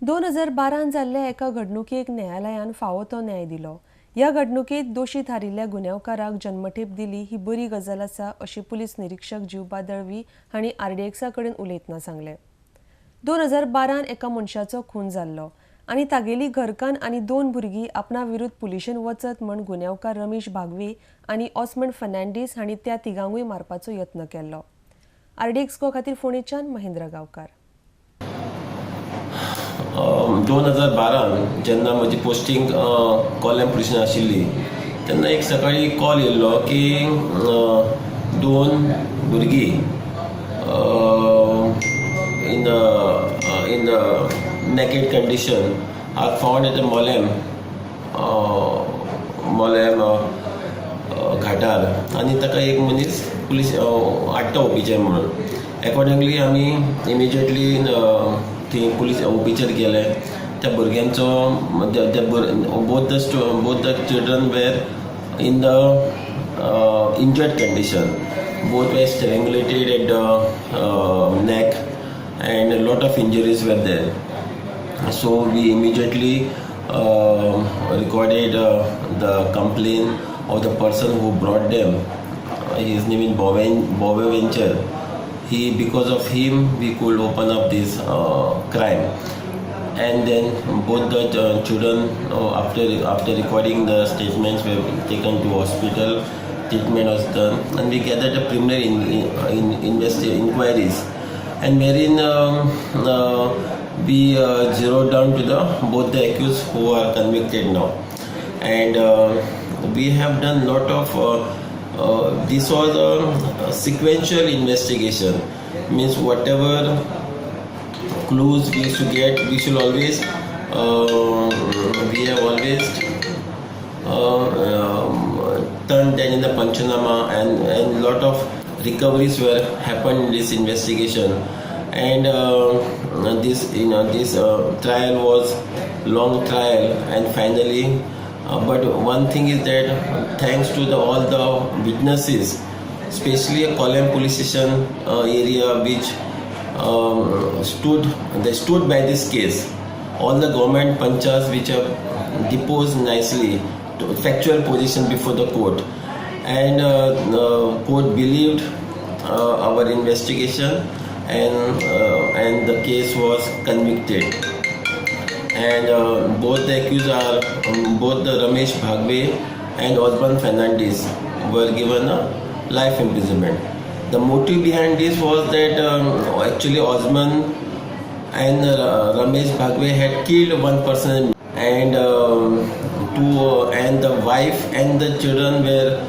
2012 जाल्ल्या एका घडणुकेक न्यायालयान फावो तो न्याय दिलो. ह्या घडणुकेत दोशी थारिल्ल्या गुन्यांवकाराक जन्मठेप दिली ही बरी गजाल आसा अशी पुलीस निरीक्षक जीवबा दळवी हांणी आरडीएक्सा कडेन उलयतना सांगलें. 2012 एका मनशाचो खून जाल्लो आनी तागेली घरकान्न आनी 2 भुरगीं आपणा विरुद्ध पुलिशेन वचत म्हण गुन्यांवकार रमेश भागवे आनी ऑस्मंड फर्नांडीस हांणी त्या तिगांकूय मारपाचो यत्न केल्लो. आरडीएक्स खातीर फोंडेच्यान महेंद्र गांवकार. 2012 जेन्ना म्हजी पोस्टींग कॉलम पुलिशेन आशिल्ली तेन्ना एक सकाळी कॉल येयल्लो की 2 भुरगीं in the naked condition are found at a Mollem घाटार आनी ताका एक मनीस पुलीस हाडटा ओपीचेर म्हणून. अकॉर्डिंगली आमी इमिजिएटली थंय पुलीस ओपीचेर गेले. त्या भुरग्यांचो both the children were in the injured condition. Both were strangulated at the neck and a lot of injuries were there. So we immediately recorded the complaint of the person who brought them. His name is Bove Venture. Because of him we could open up this crime. And then both the children after recording the statements were taken to hospital. Treatment was done and we gathered a preliminary inquiries, and wherein we zeroed down to both the accused who are convicted now. And we have done lot of this was a sequential investigation, means whatever clues we used to get, we should always we have always turned that in the Panchanama, and lot of recoveries were happened in this investigation. And this trial was long trial, and finally but one thing is that thanks to all the witnesses, especially a Kolam police station area which stood by this case, all the government panchas which have deposed nicely to factual position before the court, and court believed our investigation, and the case was convicted. And both the accused are both the Ramesh Bhagwe and Osman Fernandez were given a life imprisonment. The motive behind this was that actually Osman and Ramesh Bhagwe had killed one person, and and the wife and the children were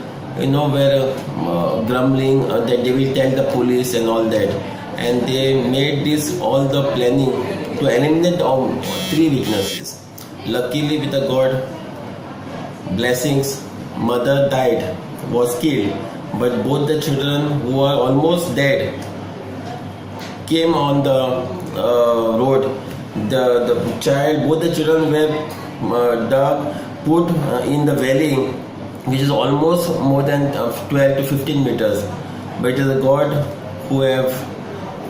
grumbling that they will tell the police and all that, and they made this all the planning to eliminate 3 witnesses. Luckily, with the God blessings, mother died, was killed, but both the children who are almost dead came on the road. The child, both the children were dug, put in the valley, which is almost more than 12 to 15 meters. But it is the God who have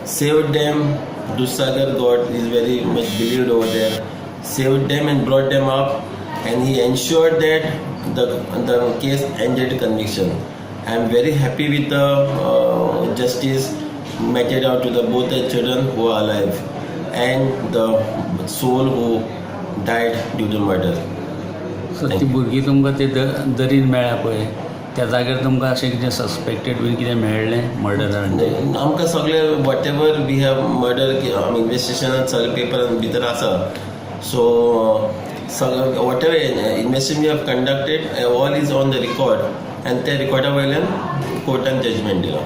saved them. Dussagar God is very much believed over there, saved them and brought them up, and he ensured that the case ended conviction. I am very happy with the justice meted out to both the children who are alive and the soul who died due to murder. So ती भुरगीं तुमकां ते दरीन मेळ्ळ्या पळय, त्या जाग्यार तुमकां अशें कितें सस्पेक्टेड बीन कितें मेळ्ळें मर्डरान? आमकां सगळे whatever we have murder इन्वेस्टिगेशनान सगळे पेपरान भितर आसा. सो सगळे whatever investigation we have conducted all is on the record, आनी त्या रिकॉर्डा वयल्यान कोर्टान जजमेंट दिला.